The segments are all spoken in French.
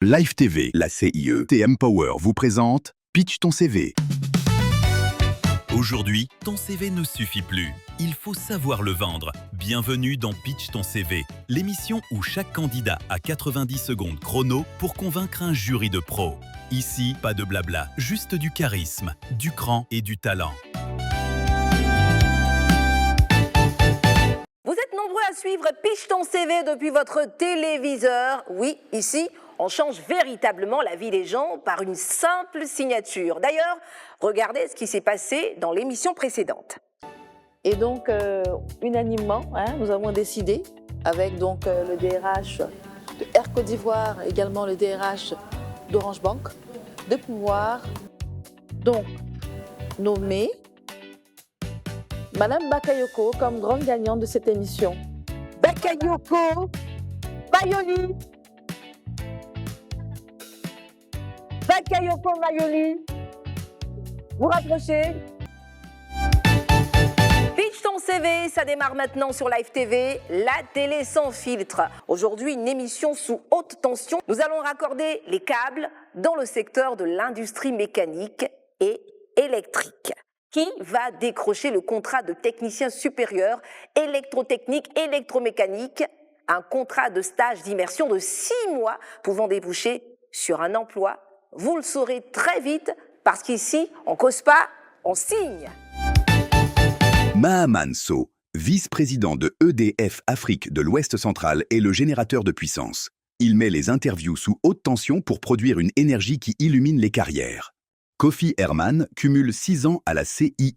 Live TV, la CIE, TM Power vous présente Pitch ton CV. Aujourd'hui, ton CV ne suffit plus. Il faut savoir le vendre. Bienvenue dans Pitch ton CV, l'émission où chaque candidat a 90 secondes chrono pour convaincre un jury de pros. Ici, pas de blabla, juste du charisme, du cran et du talent. Vous êtes nombreux à suivre Pitch ton CV depuis votre téléviseur. Oui, ici, on change véritablement la vie des gens par une simple signature. D'ailleurs, regardez ce qui s'est passé dans l'émission précédente. Et donc, unanimement, nous avons décidé, avec donc, le DRH de Air Côte d'Ivoire, également le DRH d'Orange Bank, de pouvoir donc nommer Madame Bakayoko comme grande gagnante de cette émission. Bakayoko Mayoli. Bakayoko Mayoli. Vous rapprochez. Pitch ton CV, ça démarre maintenant sur Live TV, la télé sans filtre. Aujourd'hui, une émission sous haute tension. Nous allons raccorder les câbles dans le secteur de l'industrie mécanique et électrique. Qui va décrocher le contrat de technicien supérieur électrotechnique, électromécanique, un contrat de stage d'immersion de 6 mois pouvant déboucher sur un emploi? Vous le saurez très vite parce qu'ici, on cause pas, on signe. Mahaman Sow, vice-président de EDF Afrique de l'Ouest central, est le générateur de puissance. Il met les interviews sous haute tension pour produire une énergie qui illumine les carrières. Kofi Herman cumule 6 ans à la CIE.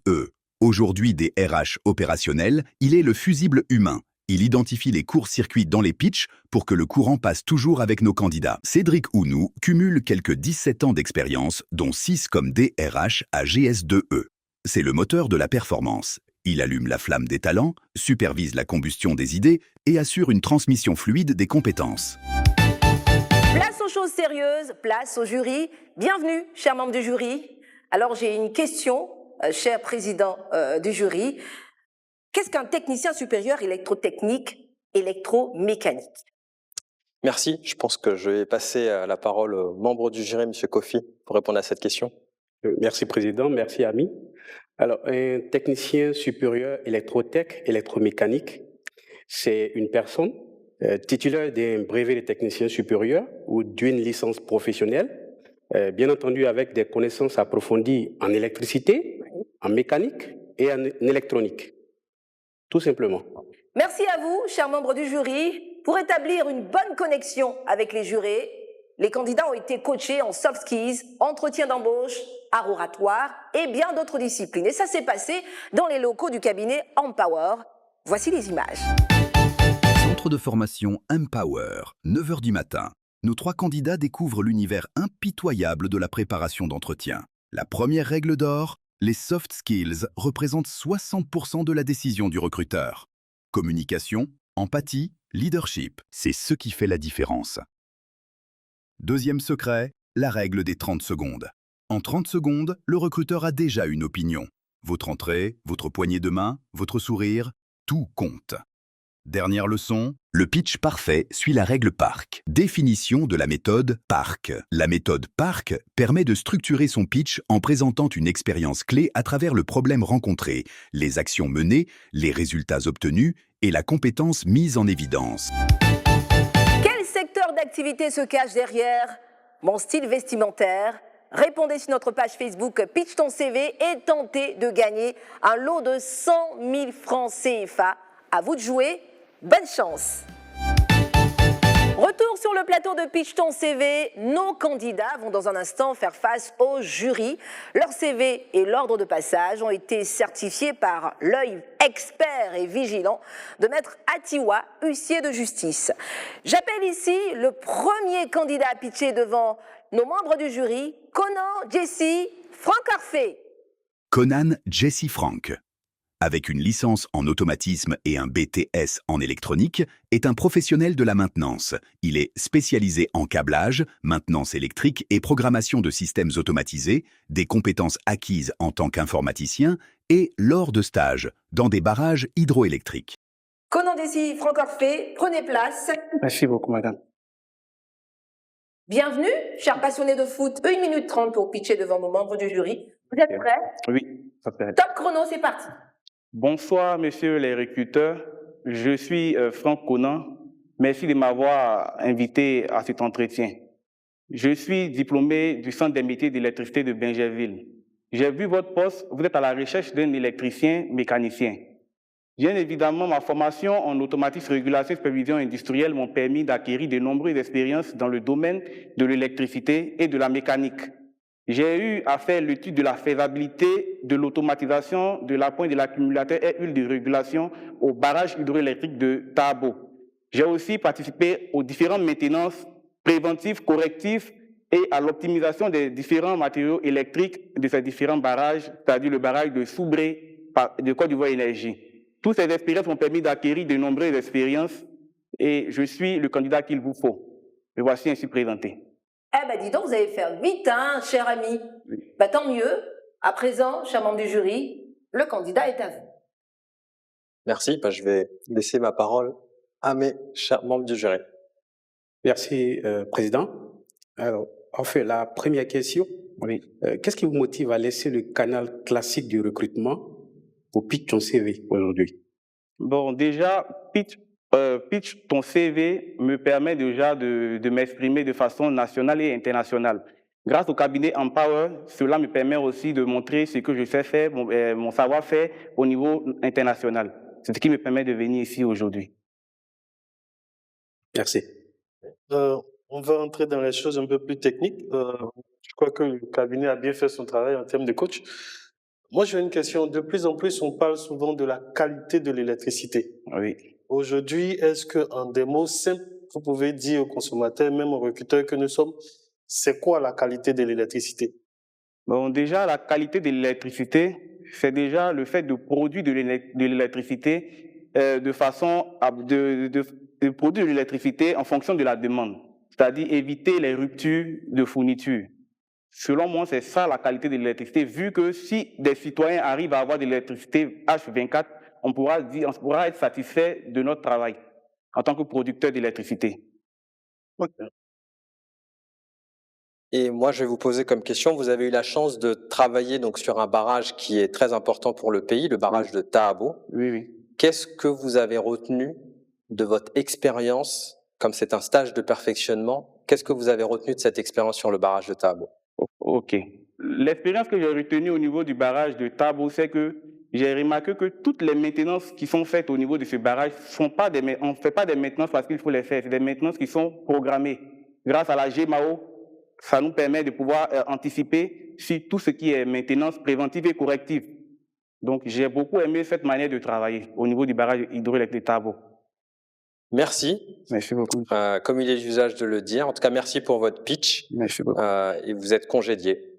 Aujourd'hui des RH opérationnels, il est le fusible humain. Il identifie les courts-circuits dans les pitchs pour que le courant passe toujours avec nos candidats. Cédric Ounou cumule quelques 17 ans d'expérience, dont 6 comme DRH à GS2E. C'est le moteur de la performance. Il allume la flamme des talents, supervise la combustion des idées et assure une transmission fluide des compétences. Place aux choses sérieuses, place au jury. Bienvenue, chers membres du jury. Alors j'ai une question, cher président du jury. Qu'est-ce qu'un technicien supérieur électrotechnique, électromécanique? Merci. Je pense que je vais passer la parole au membre du jury, M. Kofi, pour répondre à cette question. Merci, Président. Merci, Ami. Alors, un technicien supérieur électrotech, électromécanique, c'est une personne titulaire d'un brevet de technicien supérieur ou d'une licence professionnelle, bien entendu avec des connaissances approfondies en électricité, en mécanique et en électronique. Tout simplement. Merci à vous, chers membres du jury. Pour établir une bonne connexion avec les jurés, les candidats ont été coachés en soft skills, entretien d'embauche, art oratoire et bien d'autres disciplines. Et ça s'est passé dans les locaux du cabinet Empower. Voici les images. Centre de formation Empower, 9h du matin. Nos 3 candidats découvrent l'univers impitoyable de la préparation d'entretien. La première règle d'or, les soft skills représentent 60% de la décision du recruteur. Communication, empathie, leadership, c'est ce qui fait la différence. Deuxième secret, la règle des 30 secondes. En 30 secondes, le recruteur a déjà une opinion. Votre entrée, votre poignée de main, votre sourire, tout compte. Dernière leçon, le pitch parfait suit la règle PARC. Définition de la méthode PARC. La méthode PARC permet de structurer son pitch en présentant une expérience clé à travers le problème rencontré, les actions menées, les résultats obtenus et la compétence mise en évidence. Quel secteur d'activité se cache derrière mon style vestimentaire? Répondez sur notre page Facebook Pitch ton CV et tentez de gagner un lot de 100 000 francs CFA. À vous de jouer. Bonne chance! Retour sur le plateau de Pitch ton CV. Nos candidats vont dans un instant faire face au jury. Leur CV et l'ordre de passage ont été certifiés par l'œil expert et vigilant de Maître Atiwa, huissier de justice. J'appelle ici le premier candidat à pitcher devant nos membres du jury, Conan Jesse Franck Arfé. Conan Jesse Franck, avec une licence en automatisme et un BTS en électronique, est un professionnel de la maintenance. Il est spécialisé en câblage, maintenance électrique et programmation de systèmes automatisés, des compétences acquises en tant qu'informaticien et lors de stages dans des barrages hydroélectriques. Conan Jesse Franck Arfé, prenez place. Merci beaucoup, madame. Bienvenue, chers passionnés de foot. 1 minute 30 pour pitcher devant nos membres du jury. Vous êtes prêts? Oui, ça peut être. Top chrono, c'est parti. Bonsoir, messieurs les recruteurs. Je suis Franck Conan. Merci de m'avoir invité à cet entretien. Je suis diplômé du Centre des métiers d'électricité de Bingerville. J'ai vu votre poste, vous êtes à la recherche d'un électricien mécanicien. Bien évidemment, ma formation en automatisme, régulation et supervision industrielle m'ont permis d'acquérir de nombreuses expériences dans le domaine de l'électricité et de la mécanique. J'ai eu à faire l'étude de la faisabilité de l'automatisation de la pointe de l'accumulateur et huile de régulation au barrage hydroélectrique de Tabo. J'ai aussi participé aux différentes maintenances préventives, correctives et à l'optimisation des différents matériaux électriques de ces différents barrages, c'est-à-dire le barrage de Soubré de Côte d'Ivoire Énergie. Toutes ces expériences m'ont permis d'acquérir de nombreuses expériences et je suis le candidat qu'il vous faut. Me voici ainsi présenté. Eh ben dis donc, vous allez faire vite, hein, cher ami. Oui. Bah, tant mieux. À présent, cher membre du jury, le candidat est à vous. Merci. Je vais laisser ma parole à mes chers membres du jury. Merci, Président. Alors, en fait, la première question, Oui. Qu'est-ce qui vous motive à laisser le canal classique du recrutement pour pitch ton CV aujourd'hui? Bon, déjà, pitch ton CV me permet déjà de m'exprimer de façon nationale et internationale. Grâce au cabinet Empower, cela me permet aussi de montrer ce que je sais faire, mon savoir-faire au niveau international. C'est ce qui me permet de venir ici aujourd'hui. Merci. On va entrer dans les choses un peu plus techniques. Je crois que le cabinet a bien fait son travail en termes de coach. Moi, j'ai une question. De plus en plus, on parle souvent de la qualité de l'électricité. Oui. Aujourd'hui, est-ce qu'en des mots simples, vous pouvez dire aux consommateurs, même aux recruteurs que nous sommes, c'est quoi la qualité de l'électricité? Bon, déjà, la qualité de l'électricité, c'est déjà le fait de produire de l'électricité de façon de produire de l'électricité en fonction de la demande, c'est-à-dire éviter les ruptures de fourniture. Selon moi, c'est ça la qualité de l'électricité, vu que si des citoyens arrivent à avoir de l'électricité H24, on pourra être satisfait de notre travail en tant que producteur d'électricité. Okay. Et moi, je vais vous poser comme question, vous avez eu la chance de travailler donc sur un barrage qui est très important pour le pays, le barrage de Tahabo. Oui, oui. Qu'est-ce que vous avez retenu de votre expérience, comme c'est un stage de perfectionnement, qu'est-ce que vous avez retenu de cette expérience sur le barrage de Tahabo? Ok. L'expérience que j'ai retenue au niveau du barrage de Tabo, c'est que j'ai remarqué que toutes les maintenances qui sont faites au niveau de ce barrage, on ne fait pas des maintenances parce qu'il faut les faire, c'est des maintenances qui sont programmées. Grâce à la GMAO, ça nous permet de pouvoir anticiper sur tout ce qui est maintenance préventive et corrective. Donc, j'ai beaucoup aimé cette manière de travailler au niveau du barrage hydroélectrique de Tabo. Merci. Merci beaucoup. Comme il est d'usage de le dire. En tout cas, merci pour votre pitch. Merci beaucoup. Et vous êtes congédié.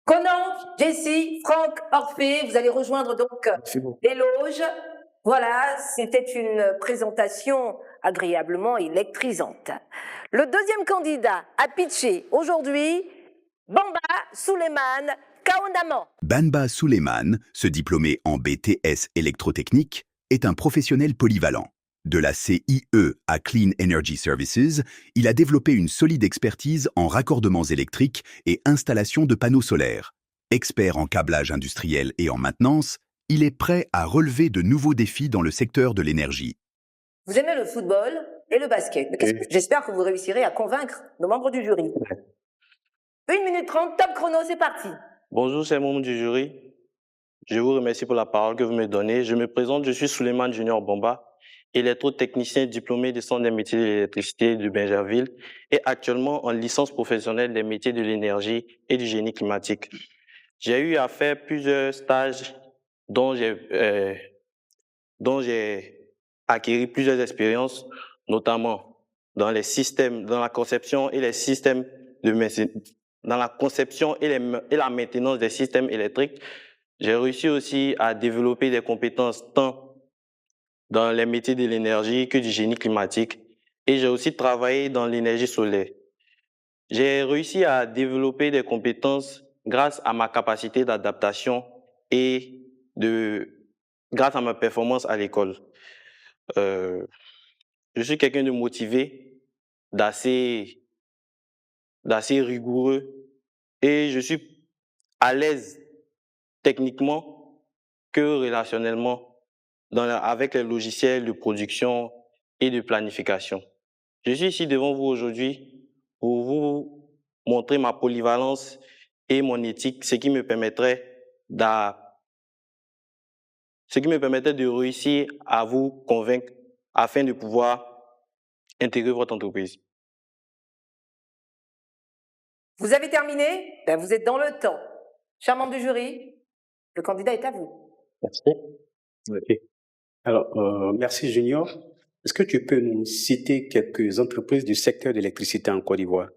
Conan, Jessie, Franck, Orphée, vous allez rejoindre donc les loges. Voilà, c'était une présentation agréablement électrisante. Le deuxième candidat à pitcher aujourd'hui, Bamba Souleymane Kaondaman. Banba Souleymane, ce diplômé en BTS électrotechnique, est un professionnel polyvalent. De la CIE à Clean Energy Services, il a développé une solide expertise en raccordements électriques et installation de panneaux solaires. Expert en câblage industriel et en maintenance, il est prêt à relever de nouveaux défis dans le secteur de l'énergie. Vous aimez le football et le basket. J'espère que vous réussirez à convaincre nos membres du jury. 1 minute 30, top chrono, c'est parti. Bonjour, chers membres du jury. Je vous remercie pour la parole que vous me donnez. Je me présente, je suis Souleymane Junior Bamba, électrotechnicien diplômé du Centre des métiers de l'électricité de Bingerville et actuellement en licence professionnelle des métiers de l'énergie et du génie climatique. J'ai eu à faire plusieurs stages dont j'ai acquis plusieurs expériences, notamment dans les systèmes, dans la conception et les systèmes dans la conception et la maintenance des systèmes électriques. J'ai réussi aussi à développer des compétences tant dans les métiers de l'énergie que du génie climatique. Et j'ai aussi travaillé dans l'énergie solaire. J'ai réussi à développer des compétences grâce à ma capacité d'adaptation et grâce à ma performance à l'école. Je suis quelqu'un de motivé, d'assez d'assez rigoureux et je suis à l'aise techniquement que relationnellement avec les logiciels de production et de planification. Je suis ici devant vous aujourd'hui pour vous montrer ma polyvalence et mon éthique, ce qui me permettrait de réussir à vous convaincre afin de pouvoir intégrer votre entreprise. Vous avez terminé? Ben, vous êtes dans le temps. Cher membre du jury, le candidat est à vous. Merci. Ok. Alors, merci Junior. Est-ce que tu peux nous citer quelques entreprises du secteur de l'électricité en Côte d'Ivoire?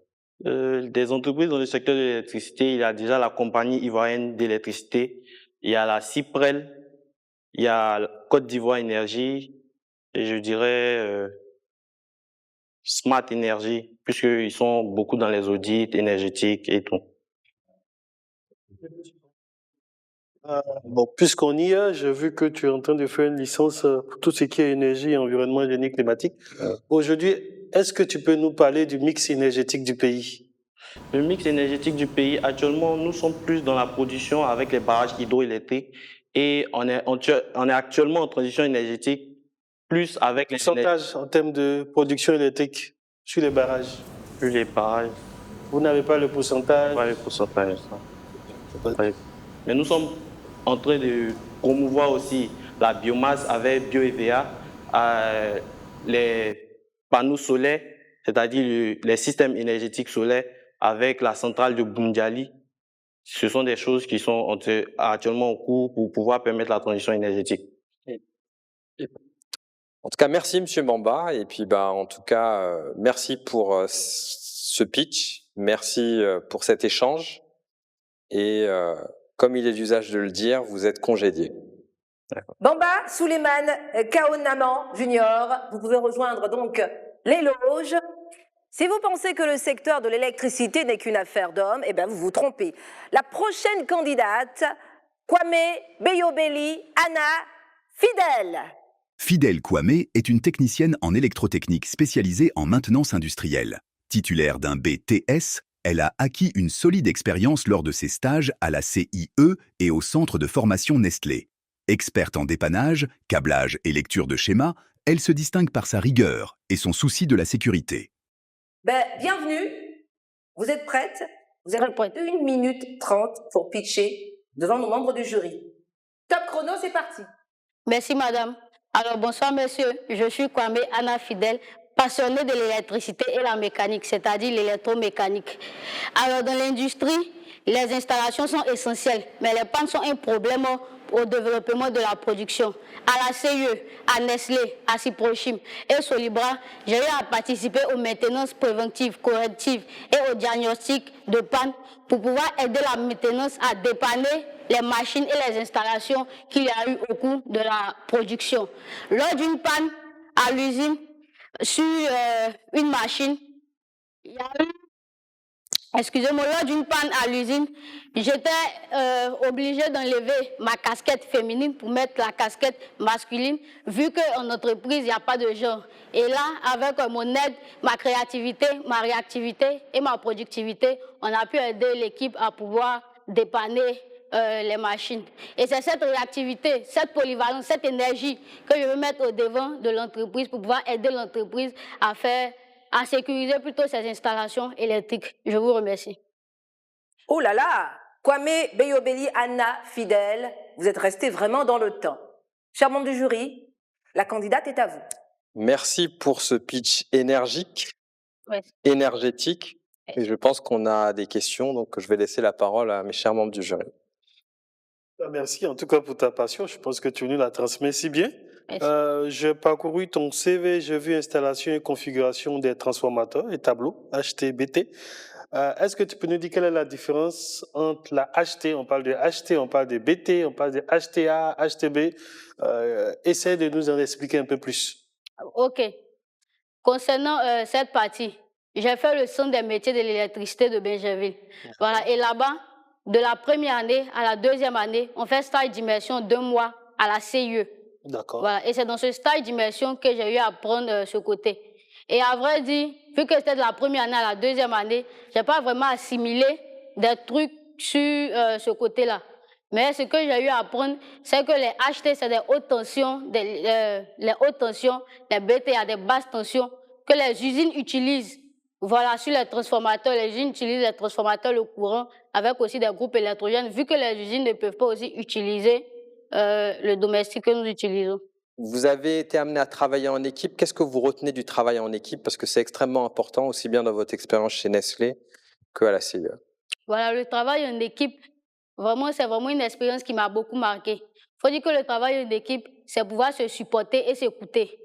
Des entreprises dans le secteur de l'électricité, il y a déjà la compagnie ivoirienne d'électricité, il y a la Cyprel, il y a Côte d'Ivoire Énergie et je dirais Smart Energy, puisqu'ils sont beaucoup dans les audits énergétiques et tout. Bon, puisqu'on y est, j'ai vu que tu es en train de faire une licence pour tout ce qui est énergie, environnement, génie climatique. Aujourd'hui, est-ce que tu peux nous parler du mix énergétique du pays? Le mix énergétique du pays, actuellement, nous sommes plus dans la production avec les barrages hydroélectriques et on est actuellement en transition énergétique plus avec les pourcentage en termes de production électrique sur les barrages. Sur les barrages. Vous n'avez pas le pourcentage? Pas le pourcentage. Mais nous sommes en train de promouvoir aussi la biomasse avec BioEVA, les panneaux solaires, c'est-à-dire les systèmes énergétiques solaires avec la centrale de Boundiali. Ce sont des choses qui sont actuellement en cours pour pouvoir permettre la transition énergétique. En tout cas, merci Monsieur Bamba. Et puis, en tout cas, merci pour ce pitch. Merci pour cet échange. Et comme il est d'usage de le dire, vous êtes congédié. Bamba, Souleymane, Kaonaman Junior, vous pouvez rejoindre donc les loges. Si vous pensez que le secteur de l'électricité n'est qu'une affaire d'hommes, eh bien vous vous trompez. La prochaine candidate, Kwame Beyobeli Anna Fidel. Fidel Kwame est une technicienne en électrotechnique spécialisée en maintenance industrielle. Titulaire d'un BTS, elle a acquis une solide expérience lors de ses stages à la CIE et au centre de formation Nestlé. Experte en dépannage, câblage et lecture de schémas, elle se distingue par sa rigueur et son souci de la sécurité. Bienvenue, vous êtes prête? Vous avez 1 minute 30 pour pitcher devant nos membres du jury. Top chrono, c'est parti. Merci madame. Alors bonsoir messieurs, je suis Kwame Anna Fidel, passionnée de l'électricité et la mécanique, c'est-à-dire l'électromécanique. Alors dans l'industrie, les installations sont essentielles, mais les pannes sont un problème au développement de la production. À la CIE, à Nestlé, à Ciprochim et Solibra, j'ai eu à participer aux maintenances préventives, correctives et au diagnostic de panne pour pouvoir aider la maintenance à dépanner les machines et les installations qu'il y a eu au cours de la production. Lors d'une panne à l'usine, sur une machine, il y a eu excusez-moi, lors d'une panne à l'usine, j'étais obligée d'enlever ma casquette féminine pour mettre la casquette masculine, vu qu'en entreprise, il n'y a pas de genre. Et là, avec mon aide, ma créativité, ma réactivité et ma productivité, on a pu aider l'équipe à pouvoir dépanner les machines. Et c'est cette réactivité, cette polyvalence, cette énergie que je veux mettre au devant de l'entreprise pour pouvoir aider l'entreprise à sécuriser plutôt ces installations électriques. Je vous remercie. Oh là là, Kwame Beyobeli Anna Fidel, vous êtes resté vraiment dans le temps. Chers membres du jury, la candidate est à vous. Merci pour ce pitch énergique, énergétique. Et je pense qu'on a des questions, donc je vais laisser la parole à mes chers membres du jury. Merci en tout cas pour ta passion. Je pense que tu nous la transmets si bien. J'ai parcouru ton CV, j'ai vu installation et configuration des transformateurs et tableaux HT-BT. Est-ce que tu peux nous dire quelle est la différence entre la HT, on parle de HT, on parle de BT, on parle de HTA, HTB. Essaie de nous en expliquer un peu plus. Ok. Concernant cette partie, j'ai fait le centre des métiers de l'électricité de Bingerville. Voilà. Et là-bas, de la première année à la deuxième année, on fait stage d'immersion 2 mois à la CIE. D'accord. Voilà. Et c'est dans ce stage d'immersion que j'ai eu à apprendre ce côté. Et à vrai dire, vu que c'était de la première année à la deuxième année, je n'ai pas vraiment assimilé des trucs sur ce côté-là. Mais ce que j'ai eu à apprendre, c'est que les HT, c'est des hautes tensions, les hautes tensions, les BTA, des basses tensions, que les usines utilisent. Voilà, sur les transformateurs, les usines utilisent les transformateurs, le courant, avec aussi des groupes électrogènes, vu que les usines ne peuvent pas aussi utiliser le domestique que nous utilisons. Vous avez été amené à travailler en équipe. Qu'est-ce que vous retenez du travail en équipe? Parce que c'est extrêmement important, aussi bien dans votre expérience chez Nestlé qu'à la CIE. Voilà, le travail en équipe, vraiment, c'est vraiment une expérience qui m'a beaucoup marqué. Il faut dire que le travail en équipe, c'est pouvoir se supporter et s'écouter.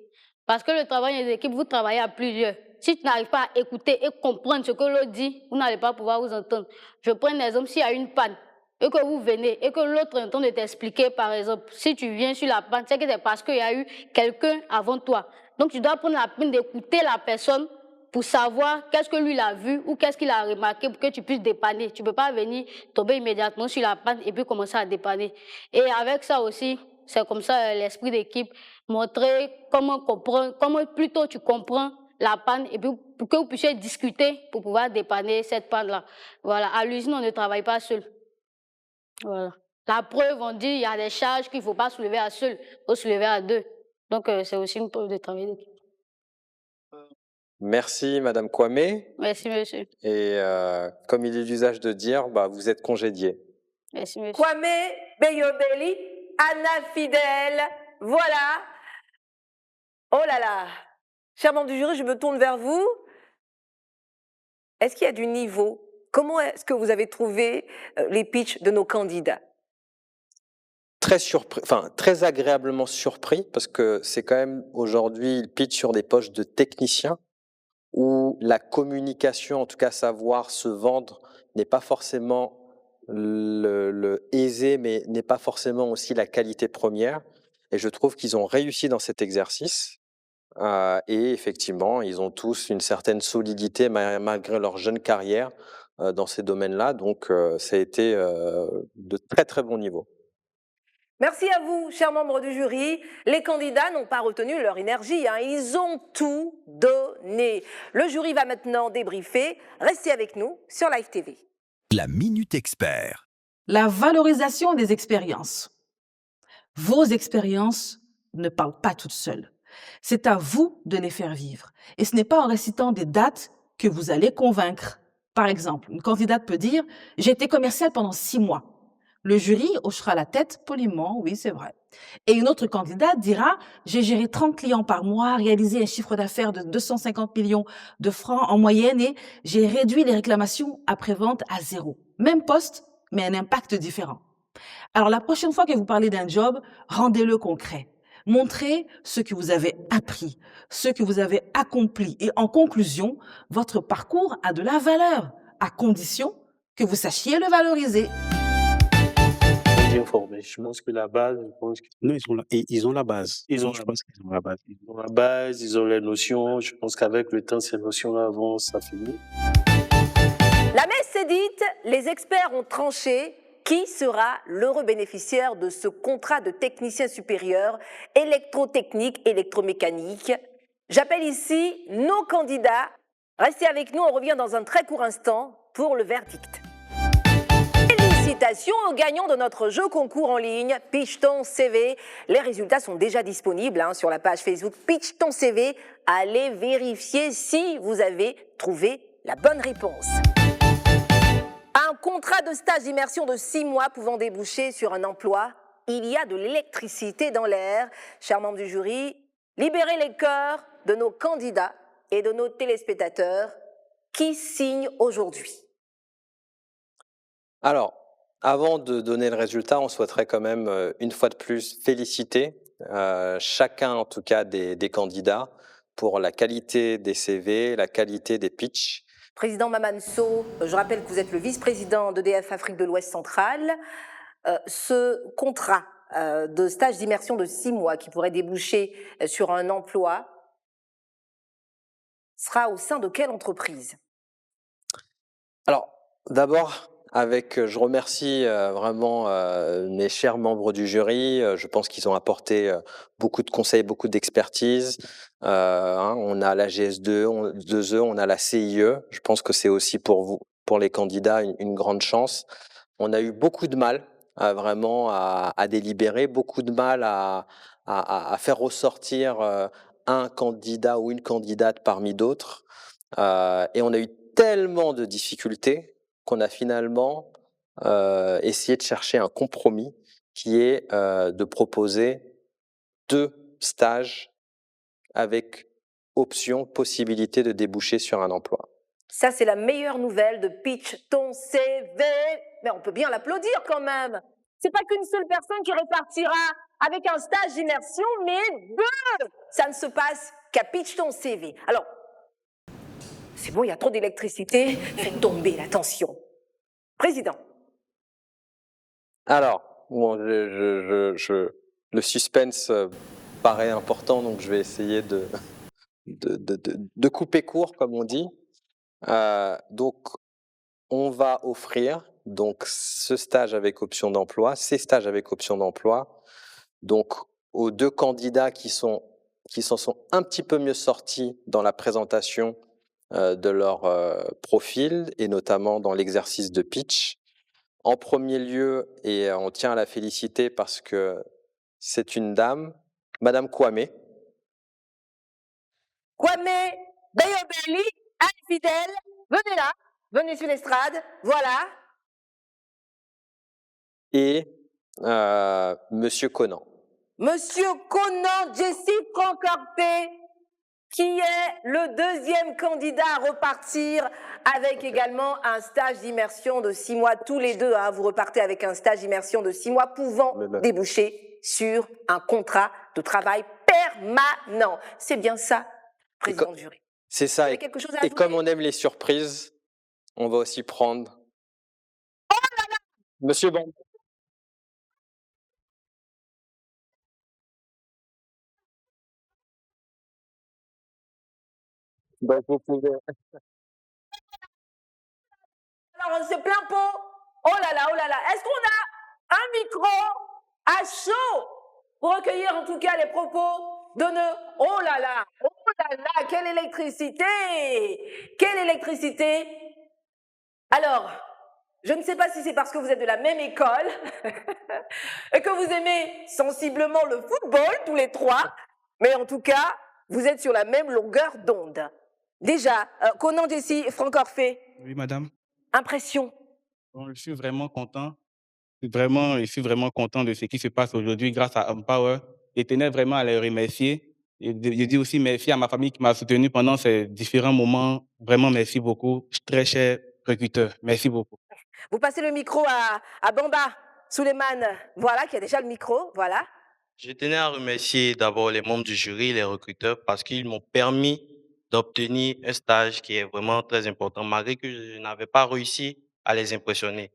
Parce que le travail en équipe, vous travaillez à plusieurs. Si tu n'arrives pas à écouter et comprendre ce que l'autre dit, vous n'allez pas pouvoir vous entendre. Je prends un exemple, s'il y a une panne, et que vous venez, et que l'autre est en train de t'expliquer, par exemple, si tu viens sur la panne, c'est que c'est parce qu'il y a eu quelqu'un avant toi. Donc tu dois prendre la peine d'écouter la personne pour savoir qu'est-ce que lui il a vu ou qu'est-ce qu'il a remarqué pour que tu puisses dépanner. Tu ne peux pas venir tomber immédiatement sur la panne et puis commencer à dépanner. Et avec ça aussi, c'est comme ça l'esprit d'équipe, montrer comment comprendre, comment plutôt tu comprends la panne et puis pour que vous puissiez discuter pour pouvoir dépanner cette panne-là. Voilà, à l'usine, on ne travaille pas seul. Voilà. La preuve, on dit il y a des charges qu'il ne faut pas soulever à seul, il faut soulever à deux. Donc, c'est aussi une preuve de travail d'équipe. Merci, Madame Kwame. Merci, monsieur. Et comme il est l'usage de dire, vous êtes congédié. Merci, monsieur. Kwame Beyobeli, Anna Fidèle, voilà. Oh là là. Chers membres du jury, je me tourne vers vous. Est-ce qu'il y a du niveau? Comment est-ce que vous avez trouvé les pitchs de nos candidats? Très surpris, enfin très agréablement surpris, parce que c'est quand même aujourd'hui, il pitch sur des postes de techniciens où la communication, en tout cas savoir se vendre, n'est pas forcément le aisé, mais n'est pas forcément aussi la qualité première. Et je trouve qu'ils ont réussi dans cet exercice. Et effectivement, ils ont tous une certaine solidité malgré leur jeune carrière dans ces domaines-là. Donc, ça a été de très très bon niveau. Merci à vous, chers membres du jury. Les candidats n'ont pas retenu leur énergie, hein. Ils ont tout donné. Le jury va maintenant débriefer. Restez avec nous sur Live TV. La Minute Expert. La valorisation des expériences. Vos expériences ne parlent pas toutes seules. C'est à vous de les faire vivre. Et ce n'est pas en récitant des dates que vous allez convaincre. Par exemple, une candidate peut dire « J'ai été commerciale pendant 6 mois ». Le jury hochera la tête poliment, oui, c'est vrai. Et une autre candidate dira « J'ai géré 30 clients par mois, réalisé un chiffre d'affaires de 250 millions de francs en moyenne et j'ai réduit les réclamations après-vente à 0 ». Même poste, mais un impact différent. Alors, la prochaine fois que vous parlez d'un job, rendez-le concret. Montrez ce que vous avez appris, ce que vous avez accompli. Et en conclusion, votre parcours a de la valeur, à condition que vous sachiez le valoriser. Bien formé. Je pense que la base, Non, ils ont la base. Ils ont Je la pense qu'ils ont la base. Ils ont la base, ils ont les notions. Je pense qu'avec le temps, ces notions-là vont s'affiner. La messe est dite, les experts ont tranché. Qui sera l'heureux bénéficiaire de ce contrat de technicien supérieur électrotechnique, électromécanique? J'appelle ici nos candidats. Restez avec nous, on revient dans un très court instant pour le verdict. Félicitations aux gagnants de notre jeu concours en ligne Pitch ton CV. Les résultats sont déjà disponibles sur la page Facebook Pitch ton CV. Allez vérifier si vous avez trouvé la bonne réponse. Un contrat de stage d'immersion de 6 mois pouvant déboucher sur un emploi. Il y a de l'électricité dans l'air. Chers membres du jury, libérez les cœurs de nos candidats et de nos téléspectateurs qui signent aujourd'hui. Alors, avant de donner le résultat, on souhaiterait quand même, une fois de plus, féliciter chacun, en tout cas, des candidats pour la qualité des CV, la qualité des pitchs. Président Mamanso, je rappelle que vous êtes le vice-président d'EDF Afrique de l'Ouest centrale. Ce contrat de stage d'immersion de 6 mois qui pourrait déboucher sur un emploi sera au sein de quelle entreprise? Alors, d'abord, je remercie vraiment mes chers membres du jury. Je pense qu'ils ont apporté beaucoup de conseils, beaucoup d'expertise. On a la GS2E, on a la CIE. Je pense que c'est aussi pour vous, pour les candidats, une grande chance. On a eu beaucoup de mal vraiment à délibérer, beaucoup de mal à faire ressortir un candidat ou une candidate parmi d'autres. Et on a eu tellement de difficultés qu'on a finalement essayé de chercher un compromis qui est de proposer 2 stages avec option, possibilité de déboucher sur un emploi. Ça, c'est la meilleure nouvelle de Pitch ton CV. Mais on peut bien l'applaudir quand même. C'est pas qu'une seule personne qui repartira avec un stage d'immersion, mais 2. Ça ne se passe qu'à Pitch ton CV. Alors, c'est bon, il y a trop d'électricité. Faites tomber la tension. Président. Alors, bon, le suspense paraît important, donc je vais essayer de couper court, comme on dit. Donc, on va offrir donc ce stage avec option d'emploi, ces stages avec option d'emploi, donc aux 2 candidats qui s'en sont un petit peu mieux sortis dans la présentation de leur profil et notamment dans l'exercice de pitch. En premier lieu, et on tient à la féliciter parce que c'est une dame, Madame Kwame. Kwame Bayobeli, Anne Fidèle, venez là, venez sur l'estrade, voilà. Et Monsieur Conan. Monsieur Conan Jesse Francorpé, qui est le 2e candidat à repartir avec également un stage d'immersion de 6 mois tous les 2. Vous repartez avec un stage d'immersion de 6 mois pouvant déboucher sur un contrat de travail permanent. C'est bien ça, président du jury. C'est ça. Et comme on aime les surprises, on va aussi prendre Monsieur Bamba. Donc vous pouvez... Alors, c'est plein pot. Oh là là, oh là là. Est-ce qu'on a un micro à chaud pour recueillir en tout cas les propos de nos... Oh là là, quelle électricité! Quelle électricité! Alors, je ne sais pas si c'est parce que vous êtes de la même école et que vous aimez sensiblement le football, tous les 3, mais en tout cas, vous êtes sur la même longueur d'onde. Déjà, Conan Jesse Francorpé. Oui, madame. Impression. Bon, je suis vraiment content. Je suis vraiment content de ce qui se passe aujourd'hui grâce à Empower. Je tenais vraiment à les remercier. Je dis aussi merci à ma famille qui m'a soutenu pendant ces différents moments. Vraiment, merci beaucoup. Très cher recruteur. Merci beaucoup. Vous passez le micro à Bamba Souleymane, voilà, qui a déjà le micro, voilà. Je tenais à remercier d'abord les membres du jury, les recruteurs, parce qu'ils m'ont permis d'obtenir un stage qui est vraiment très important, malgré que je n'avais pas réussi à les impressionner.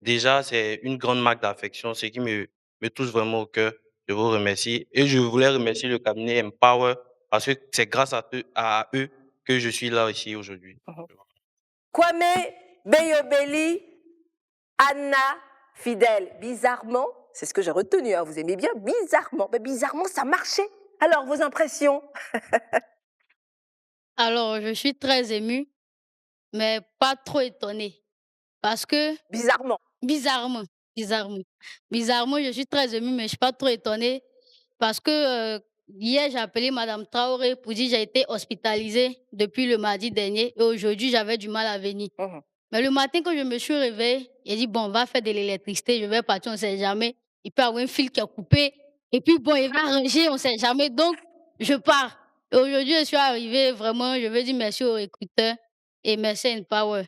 Déjà, c'est une grande marque d'affection, ce qui me touche vraiment au cœur. Je vous remercie. Et je voulais remercier le cabinet Empower, parce que c'est grâce à eux que je suis là ici aujourd'hui. Kwame Bayobeli, Anna Fidèle. Bizarrement, c'est ce que j'ai retenu, vous aimez bien, bizarrement. Mais bizarrement, ça marchait. Alors, vos impressions? Alors, je suis très émue, mais pas trop étonnée. Parce que... Bizarrement. Bizarrement, je suis très émue, mais je ne suis pas trop étonnée. Parce que hier, j'ai appelé Madame Traoré pour dire que j'ai été hospitalisée depuis le mardi dernier. Et aujourd'hui, j'avais du mal à venir. Mais le matin, quand je me suis réveillée, j'ai dit, bon, on va faire de l'électricité, je vais partir, on ne sait jamais. Il peut y avoir un fil qui est coupé. Et puis, bon, il va ranger, on ne sait jamais. Donc, je pars. Et aujourd'hui, je suis arrivée, vraiment, je veux dire merci aux recruteurs et merci à Empower.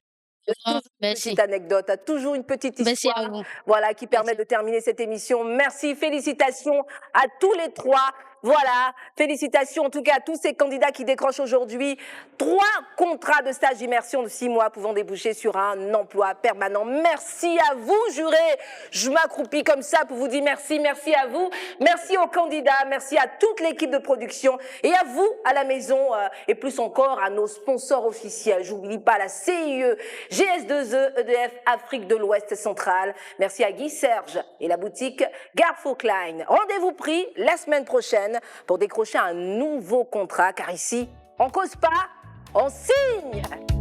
Une petite anecdote, toujours une petite histoire, voilà, qui permet de terminer cette émission. Merci, félicitations à tous les 3 Voilà, félicitations en tout cas à tous ces candidats qui décrochent aujourd'hui 3 contrats de stage d'immersion de 6 mois pouvant déboucher sur un emploi permanent. Merci à vous, jurés. Je m'accroupis comme ça pour vous dire merci, merci à vous. Merci aux candidats, merci à toute l'équipe de production et à vous à la maison et plus encore à nos sponsors officiels. J'oublie pas la CIE, GS2E, EDF Afrique de l'Ouest centrale. Merci à Guy Serge et la boutique Garfo Klein. Rendez-vous pris la semaine prochaine pour décrocher un nouveau contrat, car ici, on cause pas, on signe!